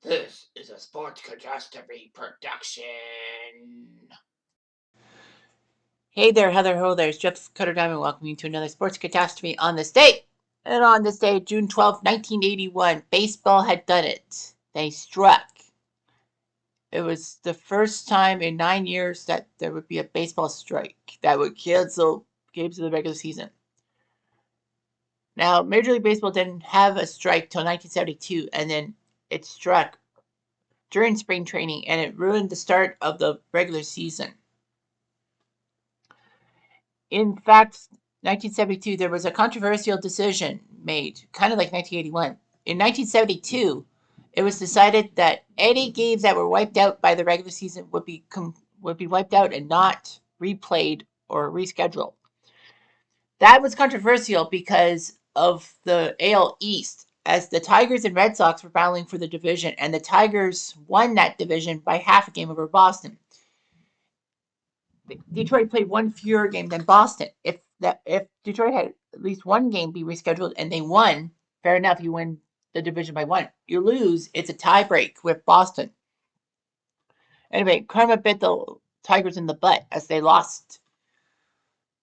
This is a Sports Catastrophe production. Hey there, Heather Ho there. It's Jeff Cutter Diamond welcoming you to another Sports Catastrophe on this day. And on this day, June 12th, 1981, baseball had done it. They struck. It was the first time in 9 years that there would be a baseball strike that would cancel games of the regular season. Now, Major League Baseball didn't have a strike till 1972, and then it struck during spring training, and it ruined the start of the regular season. In fact, 1972, there was a controversial decision made, kind of like 1981. In 1972, it was decided that any games that were wiped out by the regular season would be wiped out and not replayed or rescheduled. That was controversial because of the AL East, as the Tigers and Red Sox were battling for the division, and the Tigers won that division by half a game over Boston. Detroit played one fewer game than Boston. If Detroit had at least one game be rescheduled and they won, fair enough, you win the division by one. You lose, it's a tiebreak with Boston. Anyway, karma bit the Tigers in the butt as they lost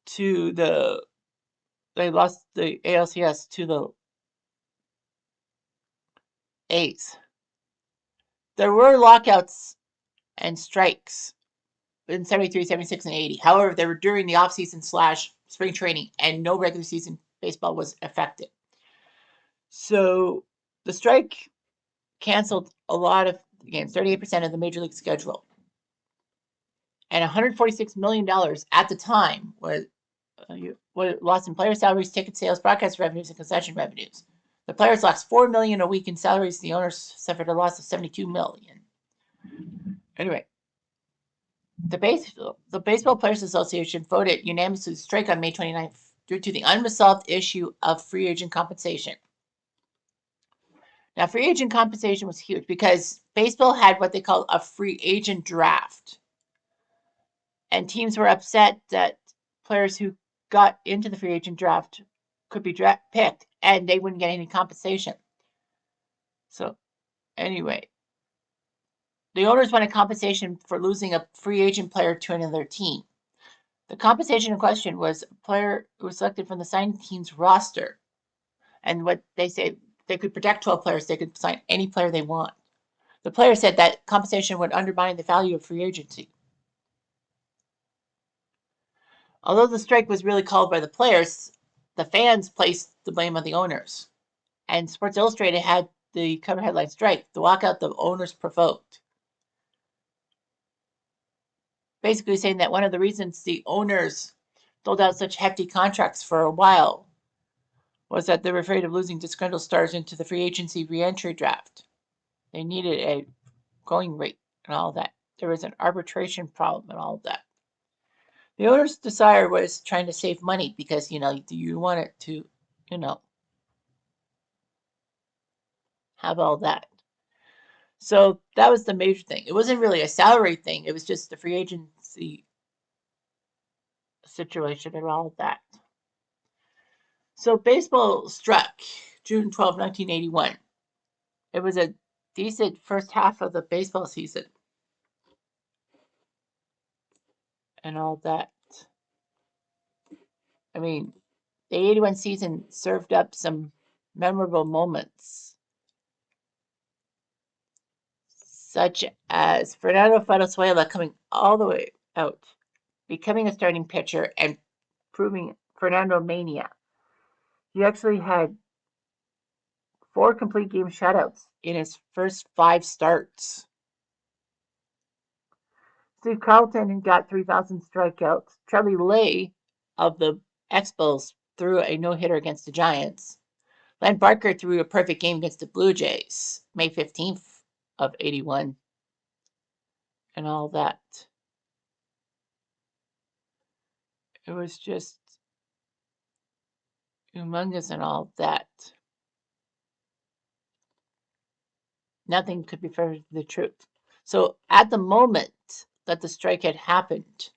the ALCS to the A's. There were lockouts and strikes in 73, 76, and 80. However, they were during the offseason / spring training, and no regular season baseball was affected. So the strike canceled a lot of games, 38% of the major league schedule. And $146 million at the time was lost in player salaries, ticket sales, broadcast revenues, and concession revenues. The players lost $4 million a week in salaries. The owners suffered a loss of $72 million. Anyway, the Baseball Players Association voted unanimously to strike on May 29th due to the unresolved issue of free agent compensation. Now, free agent compensation was huge because baseball had what they call a free agent draft. And teams were upset that players who got into the free agent draft could be picked and they wouldn't get any compensation. So, anyway, the owners wanted compensation for losing a free agent player to another team. The compensation in question was a player who was selected from the signing team's roster. And what they say, they could protect 12 players, they could sign any player they want. The player said that compensation would undermine the value of free agency. Although the strike was really called by the players, the fans placed the blame on the owners. And Sports Illustrated had the cover headline strike, the walkout the owners provoked. Basically saying that one of the reasons the owners doled out such hefty contracts for a while was that they were afraid of losing disgruntled stars into the free agency reentry draft. They needed a going rate and all that. There was an arbitration problem and all of that. The owner's desire was trying to save money because, you want it to, have all that. So that was the major thing. It wasn't really a salary thing. It was just the free agency situation and all of that. So baseball struck June 12, 1981. It was a decent first half of the baseball season and all that. I mean, the 81 season served up some memorable moments, such as Fernando Valenzuela coming all the way out, becoming a starting pitcher, and proving Fernando Mania. He actually had 4 complete game shutouts in his first 5 starts. Steve Carlton got 3,000 strikeouts. Charlie Lay of the Expos threw a no-hitter against the Giants. Len Barker threw a perfect game against the Blue Jays, May 15th of 81, and all that. It was just humongous and all that. Nothing could be further from the truth. So at the moment that the strike had happened,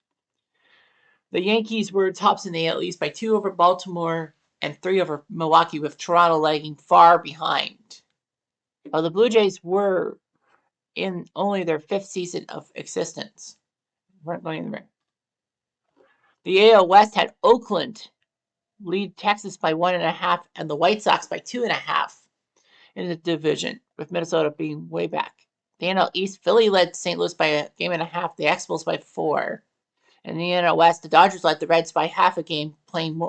the Yankees were tops in the AL East by 2 over Baltimore and 3 over Milwaukee, with Toronto lagging far behind. The Blue Jays were in only their 5th season of existence. Weren't going anywhere. The AL West had Oakland lead Texas by 1.5 and the White Sox by 2.5 in the division, with Minnesota being way back. The NL East, Philly led St. Louis by 1.5 game, the Expos by 4. In the NL West, the Dodgers led the Reds by half a game, playing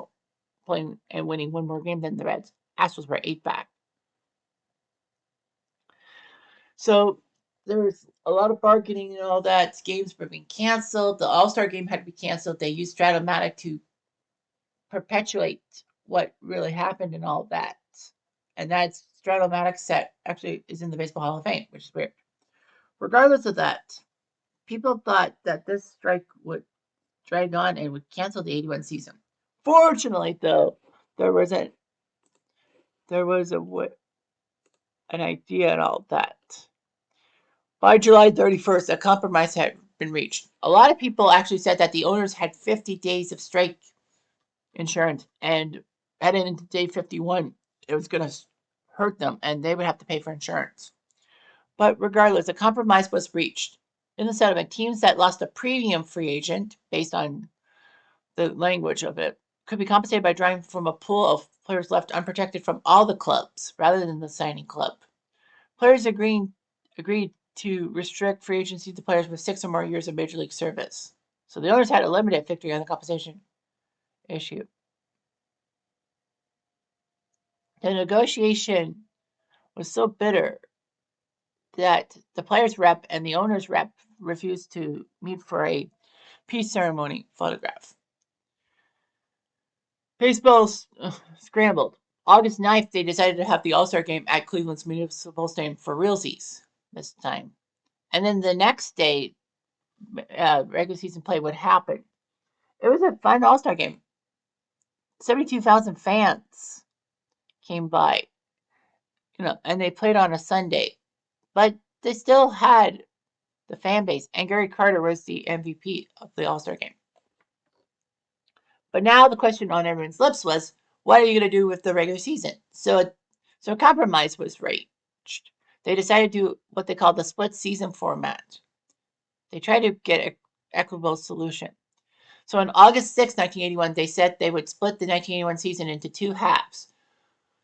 and winning one more game than the Reds. Astros were 8 back. So there was a lot of bargaining and all that. Games were being canceled. The All-Star game had to be canceled. They used Stratomatic to perpetuate what really happened and all that. And that Stratomatic set actually is in the Baseball Hall of Fame, which is weird. Regardless of that, people thought that this strike would drag on and would cancel the 81 season. Fortunately, though, there was an idea and all that. By July 31st, a compromise had been reached. A lot of people actually said that the owners had 50 days of strike insurance, and heading into day 51, it was going to hurt them, and they would have to pay for insurance. But regardless, a compromise was reached. In the settlement, teams that lost a premium free agent, based on the language of it, could be compensated by drawing from a pool of players left unprotected from all the clubs, rather than the signing club. Players agreed to restrict free agency to players with 6 or more years of Major League service. So the owners had a limited victory on the compensation issue. The negotiation was so bitter that the players' rep and the owners' rep refused to meet for a peace ceremony photograph. Baseball scrambled. August 9th, they decided to have the All-Star game at Cleveland's Municipal Stadium for realsies this time. And then the next day, regular season play would happen. It was a fun All-Star game. 72,000 fans came by, and they played on a Sunday. But they still had the fan base, and Gary Carter was the MVP of the All-Star game. But now the question on everyone's lips was, what are you going to do with the regular season? So a compromise was reached. They decided to do what they called the split season format. They tried to get an equitable solution. So on August 6, 1981, they said they would split the 1981 season into 2 halves.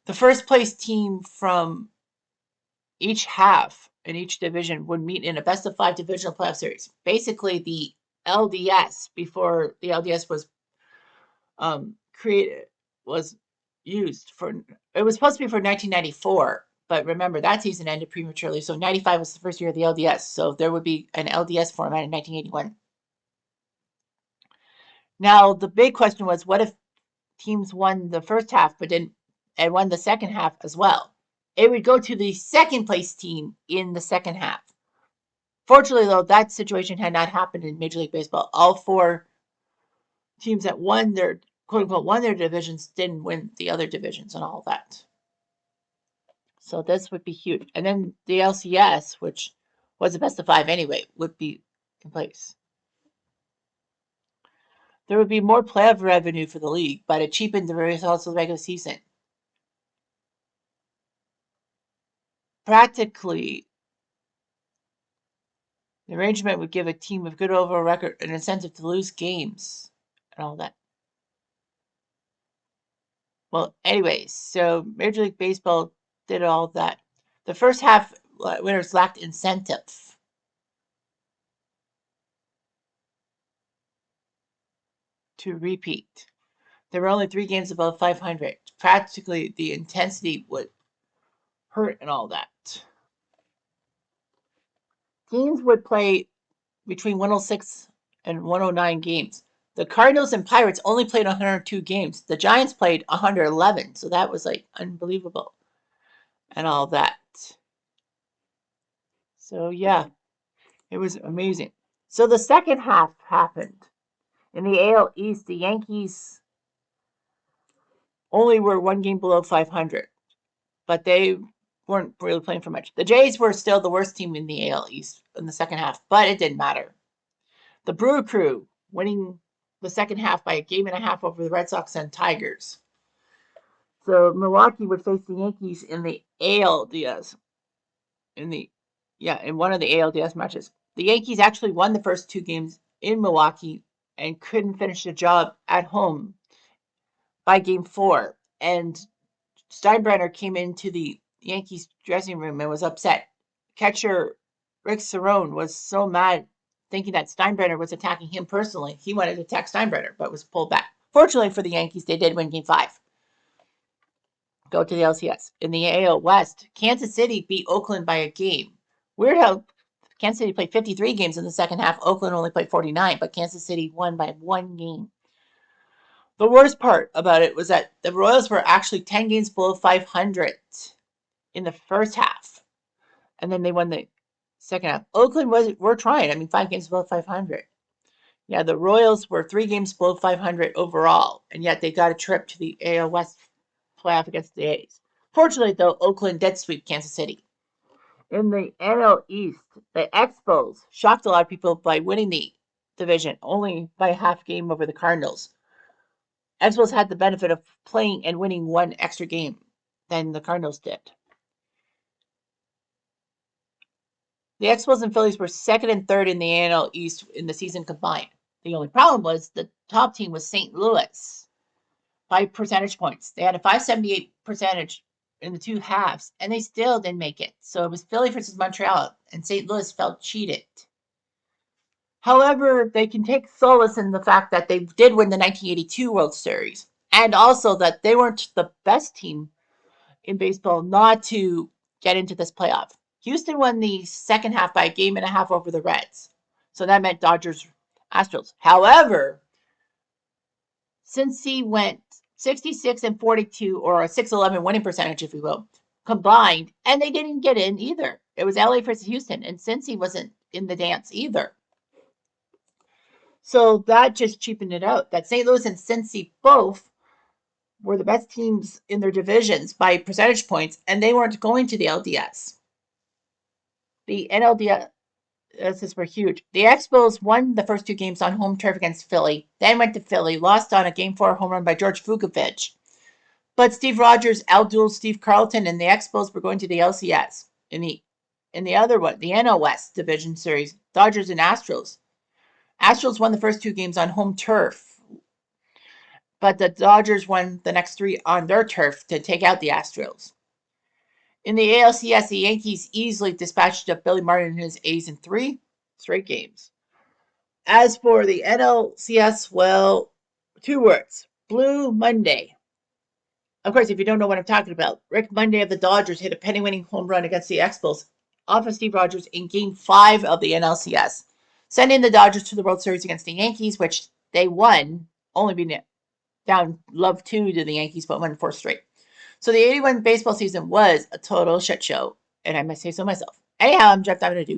The first place team from each half in each division would meet in a best of 5 divisional playoff series. Basically, the LDS, before the LDS was created, was used for, it was supposed to be for 1994, but remember that season ended prematurely, so 95 was the first year of the LDS, so there would be an LDS format in 1981. Now the big question was, what if teams won the first half but didn't, and won the second half as well? It would go to the second place team in the second half. Fortunately, though, that situation had not happened in Major League Baseball. All 4 teams that won their, quote unquote, won their divisions didn't win the other divisions and all that. So this would be huge. And then the LCS, which was the best of 5 anyway, would be in place. There would be more playoff revenue for the league, but it cheapened the results of the regular season. Practically, the arrangement would give a team with good overall record an incentive to lose games and all that. Well, anyways, so Major League Baseball did all that. The first half winners lacked incentive. To repeat. There were only 3 games above 500. Practically, the intensity would hurt and all that. Teams would play between 106 and 109 games. The Cardinals and Pirates only played 102 games. The Giants played 111, so that was like unbelievable and all that. So yeah, it was amazing. So the second half happened. In the AL East, the Yankees only were 1 game below 500, but they weren't really playing for much. The Jays were still the worst team in the AL East in the second half, but it didn't matter. The Brew Crew winning the second half by 1.5 games over the Red Sox and Tigers. So Milwaukee would face the Yankees in the ALDS. In the Yeah, in one of the ALDS matches. The Yankees actually won the first 2 games in Milwaukee and couldn't finish the job at home by game 4. And Steinbrenner came into the Yankees dressing room and was upset. Catcher Rick Cerrone was so mad, thinking that Steinbrenner was attacking him personally. He wanted to attack Steinbrenner, but was pulled back. Fortunately for the Yankees, they did win game 5. Go to the LCS. In the AL West, Kansas City beat Oakland by a game. Weird how Kansas City played 53 games in the second half. Oakland only played 49, but Kansas City won by 1 game. The worst part about it was that the Royals were actually 10 games below 500 in the first half, and then they won the second half. Oakland were trying. I mean, 5 games below 500. Yeah, the Royals were 3 games below 500 overall, and yet they got a trip to the AL West playoff against the A's. Fortunately, though, Oakland did sweep Kansas City. In the NL East, the Expos shocked a lot of people by winning the division, only by a half game over the Cardinals. Expos had the benefit of playing and winning 1 extra game than the Cardinals did. The Expos and Phillies were second and third in the NL East in the season combined. The only problem was the top team was St. Louis by percentage points. They had a 578 percentage in the 2 halves, and they still didn't make it. So it was Philly versus Montreal, and St. Louis felt cheated. However, they can take solace in the fact that they did win the 1982 World Series, and also that they weren't the best team in baseball not to get into this playoff. Houston won the second half by a game and a half over the Reds. So that meant Dodgers Astros. However, Cincy went 66 and 42, or a 611 winning percentage, if you will, combined, and they didn't get in either. It was LA versus Houston, and Cincy wasn't in the dance either. So that just cheapened it out. That St. Louis and Cincy both were the best teams in their divisions by percentage points, and they weren't going to the LDS. The NLDS were huge. The Expos won the first 2 games on home turf against Philly, then went to Philly, lost on a Game 4 home run by George Vukovic. But Steve Rogers outdueled Steve Carlton, and the Expos were going to the LCS. In the other one, the NL West Division Series, Dodgers and Astros. Astros won the first 2 games on home turf, but the Dodgers won the next 3 on their turf to take out the Astros. In the ALCS, the Yankees easily dispatched up Billy Martin and his A's in 3 straight games. As for the NLCS, well, 2 words: Blue Monday. Of course, if you don't know what I'm talking about, Rick Monday of the Dodgers hit a penny-winning home run against the Expos off of Steve Rogers in Game 5 of the NLCS, sending the Dodgers to the World Series against the Yankees, which they won, only being down love 2 to the Yankees, but won 4 straight. So the 81 baseball season was a total shit show, and I must say so myself. Anyhow, I'm Jeff Diamond.